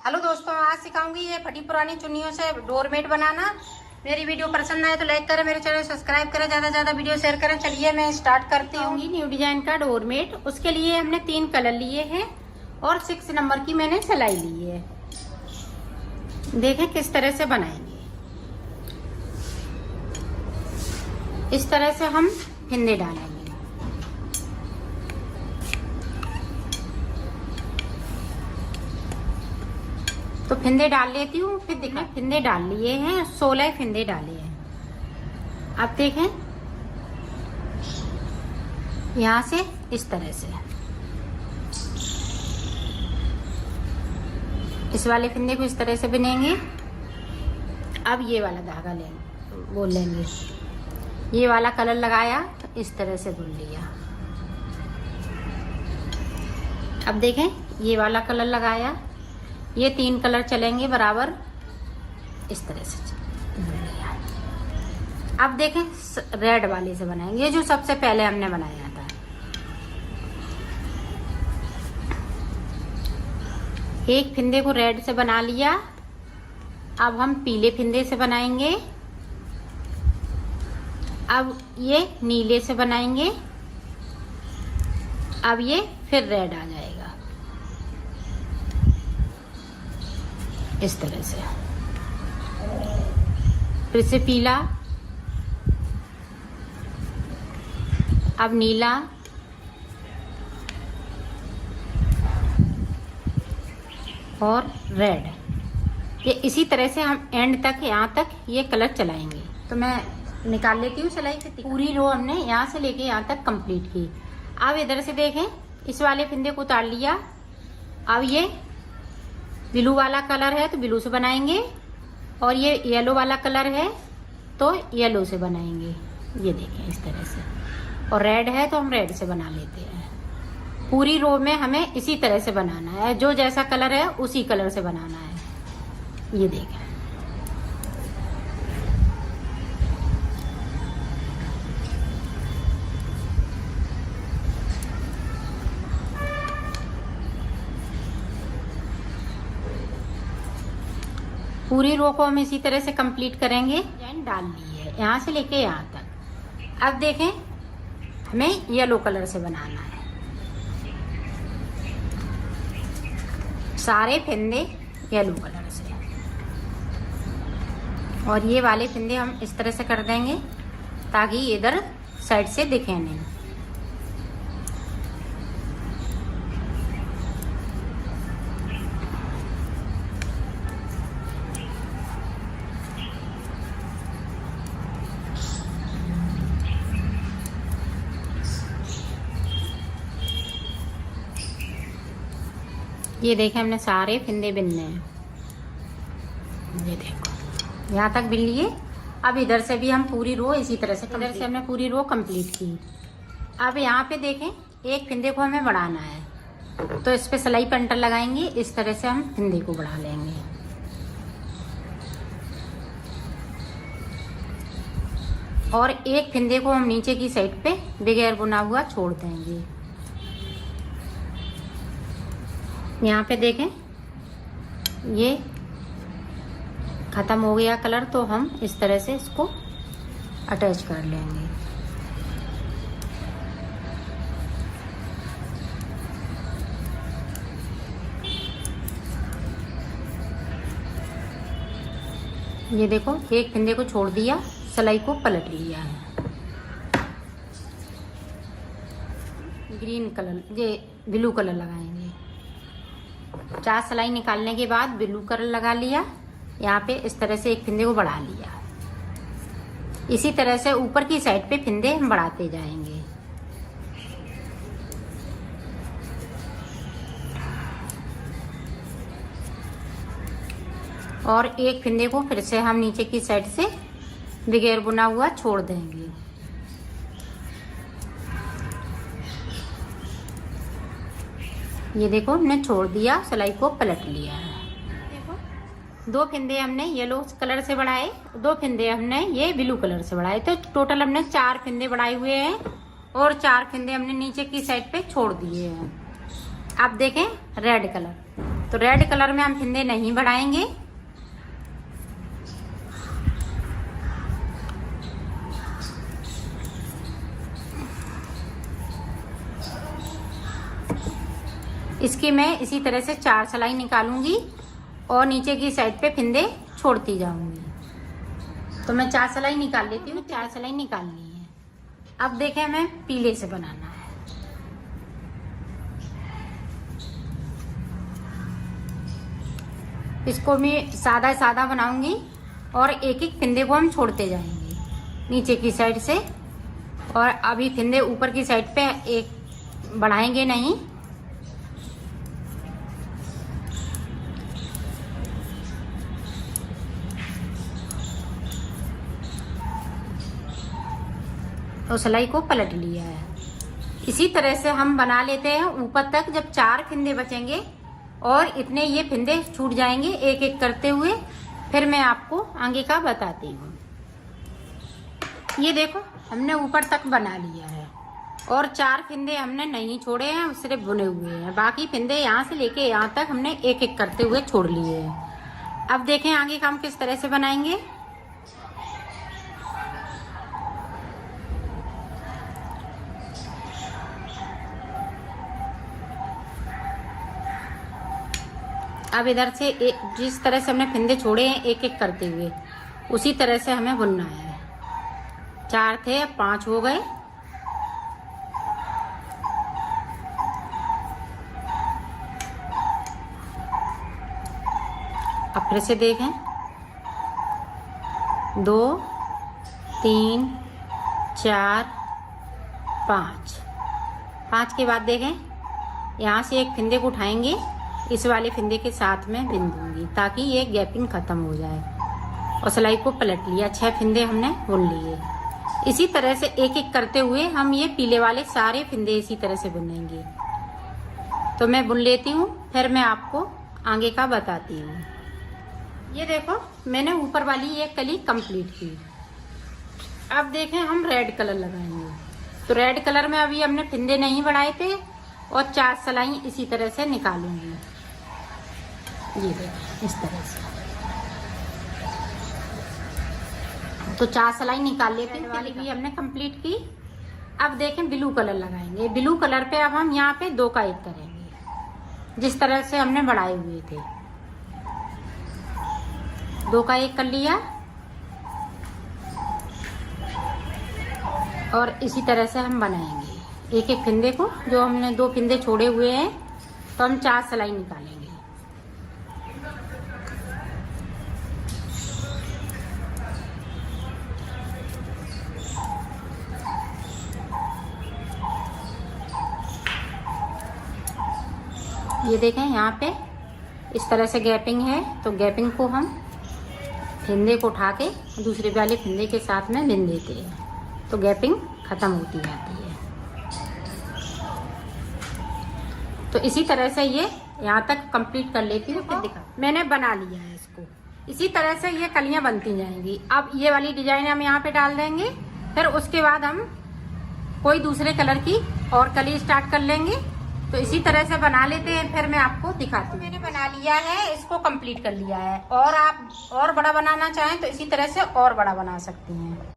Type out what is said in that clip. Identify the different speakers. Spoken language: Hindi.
Speaker 1: हेलो दोस्तों, आज सिखाऊंगी ये फटी पुरानी चुन्नियों से डोरमेट बनाना। मेरी वीडियो पसंद आए तो लाइक करें, मेरे चैनल सब्सक्राइब करें, ज्यादा से ज्यादा वीडियो शेयर करें। चलिए मैं स्टार्ट करती हूँ। न्यू डिजाइन का डोरमेट, उसके लिए हमने 3 कलर लिए हैं और 6 नंबर की मैंने सिलाई ली है। देखें किस तरह से बनाएंगे। इस तरह से हम फिंदे डालेंगे। तो फिंदे डाल लेती हूँ, फिर देखना। फिंदे डाल लिए हैं, 16 फिंदे डाले हैं। अब देखें यहाँ से इस तरह से इस वाले फिंदे को इस तरह से बुनेंगे। अब ये वाला धागा लेंगे, बोल लेंगे। ये वाला कलर लगाया तो इस तरह से बुन लिया। अब देखें ये वाला कलर लगाया, ये 3 कलर चलेंगे बराबर, इस तरह से बुन लिया। अब देखें रेड वाले से बनाएंगे, ये जो सबसे पहले हमने बनाया था। एक फिंदे को रेड से बना लिया। अब हम पीले फिंदे से बनाएंगे। अब ये नीले से बनाएंगे। अब ये फिर रेड आ जाएगा इस तरह से। फिर से पीला, अब नीला, और रेड। ये इसी तरह से हम एंड तक, यहाँ तक ये कलर चलाएंगे। तो मैं निकाल लेती हूँ सिलाई की। पूरी रो हमने यहाँ से लेके यहाँ तक कंप्लीट की। अब इधर से देखें, इस वाले फिंदे को उतार लिया। अब ये ब्लू वाला कलर है तो ब्लू से बनाएंगे, और ये येलो वाला कलर है तो येलो से बनाएंगे। ये देखें इस तरह से। और रेड है तो हम रेड से बना लेते हैं। पूरी रो में हमें इसी तरह से बनाना है, जो जैसा कलर है उसी कलर से बनाना है। ये देखें। पूरी रो को हम इसी तरह से कंप्लीट करेंगे। डिजाइन डाल ली है यहाँ से लेके यहाँ तक। अब देखें हमें येलो कलर से बनाना है। सारे फिंदे येलो कलर से, और ये वाले फिंदे हम इस तरह से कर देंगे ताकि इधर साइड से दिखे नहीं। ये देखें हमने सारे फिंदे बिनने हैं। ये देखो यहाँ तक बिन लिए। अब इधर से भी हम पूरी रो इसी तरह से, इधर से हमने पूरी रो कंप्लीट की। अब यहाँ पे देखें एक फिंदे को हमें बढ़ाना है, तो इस पे सिलाई पेंटर लगाएंगे। इस तरह से हम फिंदे को बढ़ा लेंगे। और एक फिंदे को हम नीचे की साइड पे बगैर बुना हुआ छोड़ देंगे। यहाँ पे देखें ये खत्म हो गया कलर, तो हम इस तरह से इसको अटैच कर लेंगे। ये देखो एक फिंदे को छोड़ दिया, सिलाई को पलट लिया है। ग्रीन कलर, ये ब्लू कलर लगाएंगे। 4 सिलाई निकालने के बाद ब्लू कलर लगा लिया। यहाँ पे इस तरह से एक फिंदे को बढ़ा लिया। इसी तरह से ऊपर की साइड पे फिंदे हम बढ़ाते जाएंगे। और एक फिंदे को फिर से हम नीचे की साइड से बगैर बुना हुआ छोड़ देंगे। ये देखो हमने छोड़ दिया, सिलाई को पलट लिया है। देखो 2 फिंदे हमने येलो कलर से बढ़ाए, 2 फिंदे हमने ये ब्लू कलर से बढ़ाए। तो टोटल हमने 4 फिंदे बढ़ाए हुए हैं, और 4 फिंदे हमने नीचे की साइड पे छोड़ दिए हैं। अब देखें रेड कलर, तो रेड कलर में हम फिंदे नहीं बढ़ाएंगे। इसकी मैं इसी तरह से 4 सिलाई निकालूंगी और नीचे की साइड पे फिंदे छोड़ती जाऊंगी। तो मैं 4 सिलाई निकाल लेती हूँ। 4 सिलाई निकाल ली है। अब देखें हमें पीले से बनाना है। इसको मैं सादा सादा बनाऊंगी और एक एक फिंदे को हम छोड़ते जाएंगे नीचे की साइड से। और अभी फिंदे ऊपर की साइड पे एक बढ़ाएंगे नहीं। और सिलाई को पलट लिया है। इसी तरह से हम बना लेते हैं ऊपर तक। जब 4 फिंदे बचेंगे और इतने ये फिंदे छूट जाएंगे एक एक करते हुए, फिर मैं आपको आगे का बताती हूँ। ये देखो हमने ऊपर तक बना लिया है और 4 फिंदे हमने नहीं छोड़े हैं, सिर्फ बुने हुए हैं। बाकी फिंदे यहाँ से लेके यहाँ तक हमने एक एक करते हुए छोड़ लिए हैं। अब देखें आगे का हम किस तरह से बनाएंगे। अब इधर से जिस तरह से हमने फिंदे छोड़े हैं एक एक करते हुए, उसी तरह से हमें बुनना है। 4 थे, 5 हो गए। अब फिर से देखें 2 3 4 5। 5 के बाद देखें यहाँ से एक फिंदे को उठाएंगे, इस वाले फिंदे के साथ में बिन दूंगी ताकि ये गैपिंग खत्म हो जाए। और सिलाई को पलट लिया। 6 फिंदे हमने बुन लिए। इसी तरह से एक एक करते हुए हम ये पीले वाले सारे फिंदे इसी तरह से बुनेंगे। तो मैं बुन लेती हूँ, फिर मैं आपको आगे का बताती हूँ। ये देखो मैंने ऊपर वाली ये कली कंप्लीट की। अब देखें हम रेड कलर लगाएंगे। तो रेड कलर में अभी हमने फिंदे नहीं बढ़ाए थे और 4 सिलाई इसी तरह से निकालूंगी। ये देखो इस तरह से। तो 4 सिलाई निकाल लेते हैं। वाली भी हमने कंप्लीट की। अब देखें ब्लू कलर लगाएंगे। ब्लू कलर पे अब हम यहाँ पे 2 का 1 करेंगे, जिस तरह से हमने बढ़ाए हुए थे। 2 का 1 कर लिया और इसी तरह से हम बनाएंगे एक एक फिंदे को। जो हमने 2 फिंदे छोड़े हुए हैं तो हम 4 सिलाई निकालेंगे। ये देखें यहाँ पे इस तरह से गैपिंग है, तो गैपिंग को हम फिंदे को उठा के दूसरे वाले फिंदे के साथ में बिन देते हैं, तो गैपिंग खत्म होती जाती है। तो इसी तरह से ये यहाँ तक कंप्लीट कर लेती हूँ। फिर दिखा मैंने बना लिया है इसको। इसी तरह से ये कलियां बनती जाएंगी। अब ये वाली डिजाइन हम यहाँ पे डाल देंगे, फिर उसके बाद हम कोई दूसरे कलर की और कली स्टार्ट कर लेंगे। तो इसी तरह से बना लेते हैं, फिर मैं आपको दिखाती हूँ। मैंने बना लिया है, इसको कंप्लीट कर लिया है। और आप और बड़ा बनाना चाहें तो इसी तरह से और बड़ा बना सकती हैं।